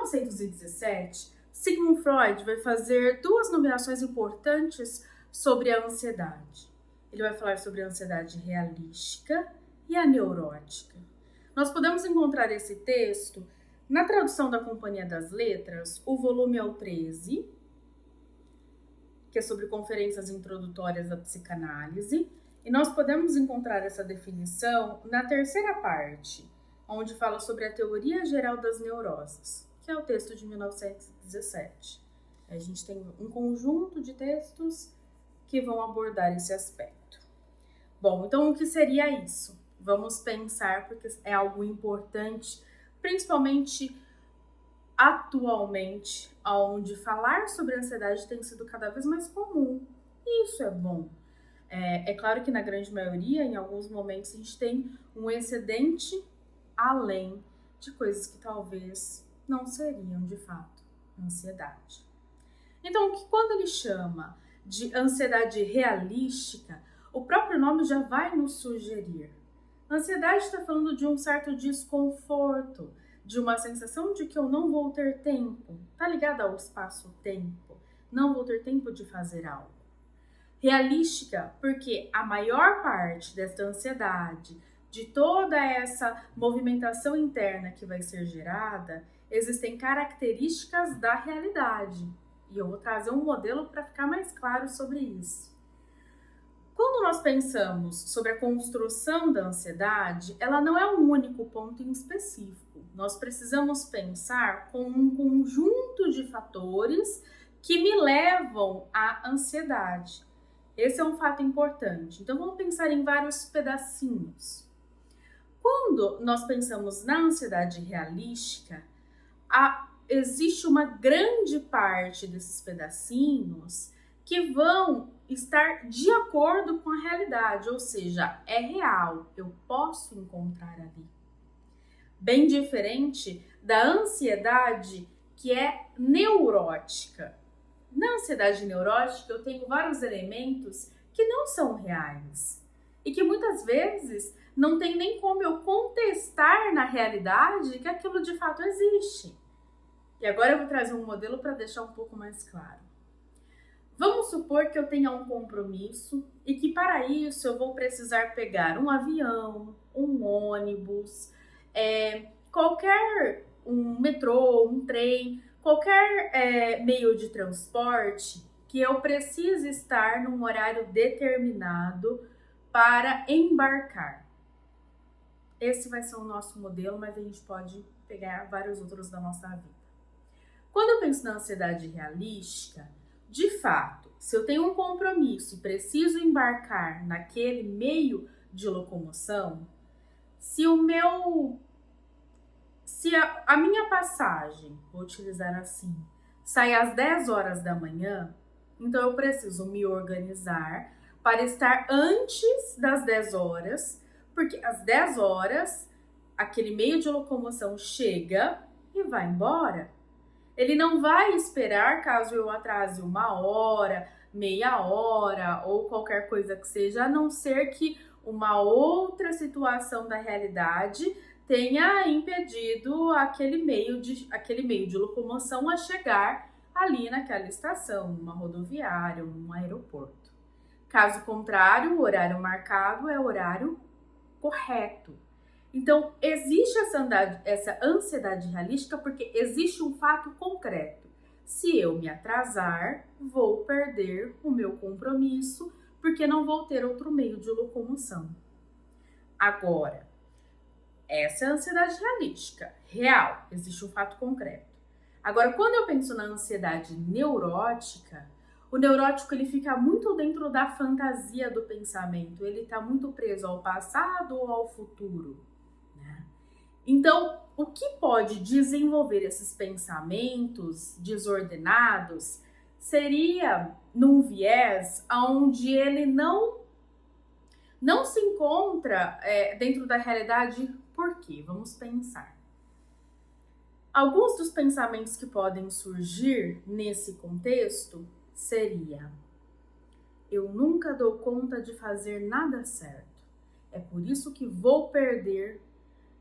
1917, Sigmund Freud vai fazer duas nomeações importantes sobre a ansiedade. Ele vai falar sobre a ansiedade realística e a neurótica. Nós podemos encontrar esse texto na tradução da Companhia das Letras, o volume é o 13, que é sobre conferências introdutórias à psicanálise, e nós podemos encontrar essa definição na terceira parte, onde fala sobre a teoria geral das neuroses, que é o texto de 1917. A gente tem um conjunto de textos que vão abordar esse aspecto. Bom, então o que seria isso? Vamos pensar, porque é algo importante, principalmente atualmente, onde falar sobre ansiedade tem sido cada vez mais comum. E isso é bom. É claro que na grande maioria, em alguns momentos, a gente tem um excedente além de coisas que talvez não seriam, de fato, ansiedade. Então, quando ele chama de ansiedade realística, o próprio nome já vai nos sugerir. A ansiedade está falando de um certo desconforto, de uma sensação de que eu não vou ter tempo. Está ligado ao espaço-tempo. Não vou ter tempo de fazer algo. Realística, porque a maior parte desta ansiedade, de toda essa movimentação interna que vai ser gerada, existem características da realidade. E eu vou trazer um modelo para ficar mais claro sobre isso. Quando nós pensamos sobre a construção da ansiedade, ela não é um único ponto em específico. Nós precisamos pensar com um conjunto de fatores que me levam à ansiedade. Esse é um fato importante. Então, vamos pensar em vários pedacinhos. Quando nós pensamos na ansiedade realística, existe uma grande parte desses pedacinhos que vão estar de acordo com a realidade, ou seja, é real, eu posso encontrar ali. Bem diferente da ansiedade que é neurótica. Na ansiedade neurótica, eu tenho vários elementos que não são reais e que muitas vezes não tem nem como eu contestar na realidade que aquilo de fato existe. E agora eu vou trazer um modelo para deixar um pouco mais claro. Vamos supor que eu tenha um compromisso e que para isso eu vou precisar pegar um avião, um ônibus, um metrô, um trem, qualquer meio de transporte que eu precise estar num horário determinado para embarcar. Esse vai ser o nosso modelo, mas a gente pode pegar vários outros da nossa vida. Quando eu penso na ansiedade realística, de fato, se eu tenho um compromisso e preciso embarcar naquele meio de locomoção, se a minha passagem, vou utilizar assim, sai às 10 horas da manhã, então eu preciso me organizar para estar antes das 10 horas, porque às 10 horas aquele meio de locomoção chega e vai embora. Ele não vai esperar caso eu atrase 1 hora, meia hora ou qualquer coisa que seja, a não ser que uma outra situação da realidade tenha impedido aquele meio de locomoção a chegar ali naquela estação, numa rodoviária, num aeroporto. Caso contrário, o horário marcado é o horário correto. Então, existe essa ansiedade realística porque existe um fato concreto. Se eu me atrasar, vou perder o meu compromisso porque não vou ter outro meio de locomoção. Agora, essa é a ansiedade realística, real, existe um fato concreto. Agora, quando eu penso na ansiedade neurótica, o neurótico ele fica muito dentro da fantasia do pensamento, ele está muito preso ao passado ou ao futuro. Então, o que pode desenvolver esses pensamentos desordenados seria num viés onde ele não se encontra dentro da realidade. Por quê? Vamos pensar. Alguns dos pensamentos que podem surgir nesse contexto seria: eu nunca dou conta de fazer nada certo. É por isso que vou perder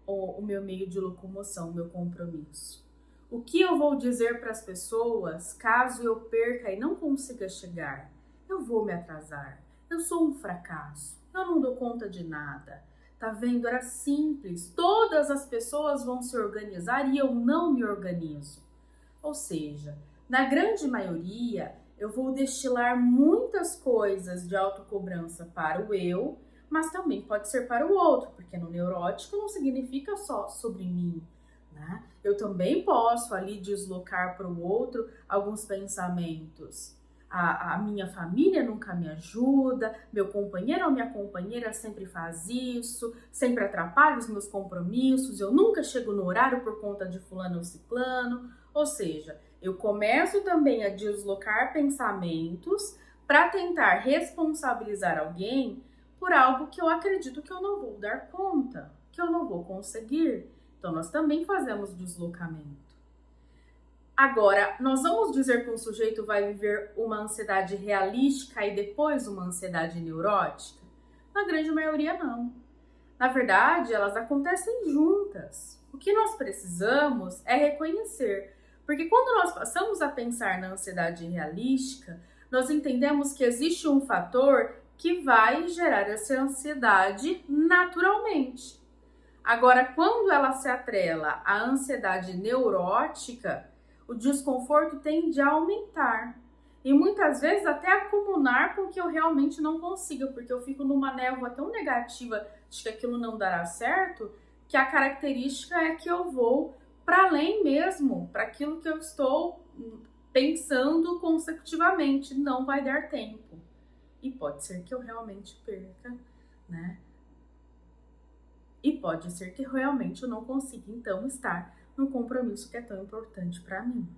o meu meio de locomoção, o meu compromisso. O que eu vou dizer para as pessoas caso eu perca e não consiga chegar? Eu vou me atrasar. Eu sou um fracasso. Eu não dou conta de nada. Tá vendo? Era simples. Todas as pessoas vão se organizar e eu não me organizo. Ou seja, na grande maioria, eu vou destilar muitas coisas de autocobrança para o eu, mas também pode ser para o outro, porque no neurótico não significa só sobre mim, né? Eu também posso ali deslocar para o outro alguns pensamentos. A minha família nunca me ajuda, meu companheiro ou minha companheira sempre faz isso, sempre atrapalha os meus compromissos, eu nunca chego no horário por conta de fulano ou ciclano. Ou seja, eu começo também a deslocar pensamentos para tentar responsabilizar alguém por algo que eu acredito que eu não vou dar conta, que eu não vou conseguir. Então, nós também fazemos deslocamento. Agora, nós vamos dizer que um sujeito vai viver uma ansiedade realística e depois uma ansiedade neurótica? Na grande maioria, não. Na verdade, elas acontecem juntas. O que nós precisamos é reconhecer, porque quando nós passamos a pensar na ansiedade realística, nós entendemos que existe um fator que vai gerar essa ansiedade naturalmente. Agora, quando ela se atrela à ansiedade neurótica, o desconforto tende a aumentar. E muitas vezes até acumular com que eu realmente não consiga, porque eu fico numa névoa tão negativa de que aquilo não dará certo, que a característica é que eu vou para além mesmo, para aquilo que eu estou pensando consecutivamente, não vai dar tempo. E pode ser que eu realmente perca, né? E pode ser que realmente eu não consiga, então, estar no compromisso que é tão importante para mim.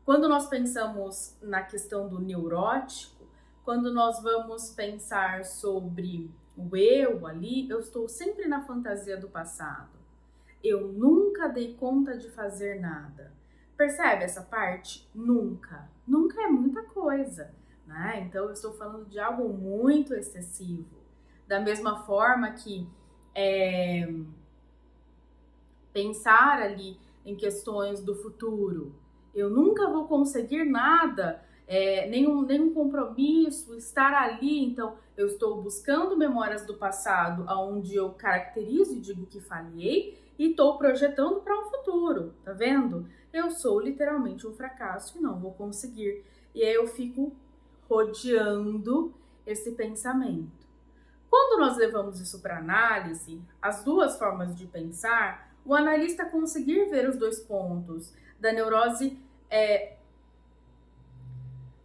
Quando nós pensamos na questão do neurótico, quando nós vamos pensar sobre o eu ali, eu estou sempre na fantasia do passado. Eu nunca dei conta de fazer nada. Percebe essa parte? Nunca. Nunca é muita coisa, né? Então, eu estou falando de algo muito excessivo. Da mesma forma que pensar ali em questões do futuro. Eu nunca vou conseguir nada, nenhum compromisso, estar ali. Então, eu estou buscando memórias do passado, onde eu caracterizo e digo que falhei, e estou projetando para um futuro, tá vendo? Eu sou literalmente um fracasso e não vou conseguir. E aí eu fico rodeando esse pensamento. Quando nós levamos isso para análise, as duas formas de pensar, o analista conseguir ver os dois pontos da neurose,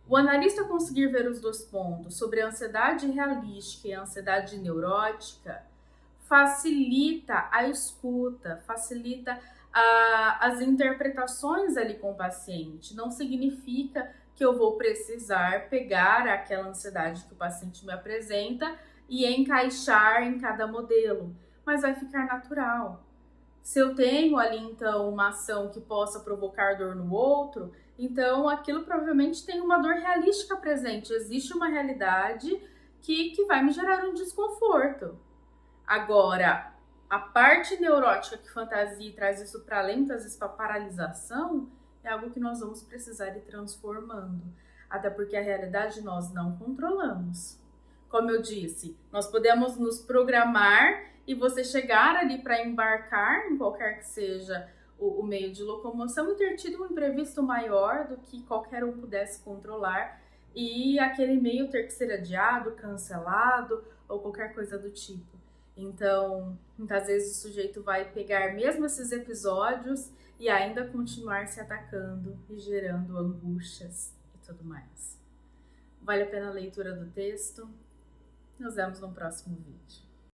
o analista conseguir ver os dois pontos sobre a ansiedade realística e a ansiedade neurótica, facilita a escuta, facilita as interpretações ali com o paciente. Não significa que eu vou precisar pegar aquela ansiedade que o paciente me apresenta e encaixar em cada modelo, mas vai ficar natural. Se eu tenho ali, então, uma ação que possa provocar dor no outro, então aquilo provavelmente tem uma dor realística presente. Existe uma realidade que vai me gerar um desconforto. Agora, a parte neurótica que fantasia e traz isso para além, às vezes para paralisação, é algo que nós vamos precisar ir transformando. Até porque a realidade nós não controlamos. Como eu disse, nós podemos nos programar e você chegar ali para embarcar em qualquer que seja o meio de locomoção e ter tido um imprevisto maior do que qualquer um pudesse controlar e aquele meio ter que ser adiado, cancelado ou qualquer coisa do tipo. Então, muitas vezes o sujeito vai pegar mesmo esses episódios e ainda continuar se atacando e gerando angústias e tudo mais. Vale a pena a leitura do texto? Nos vemos no próximo vídeo.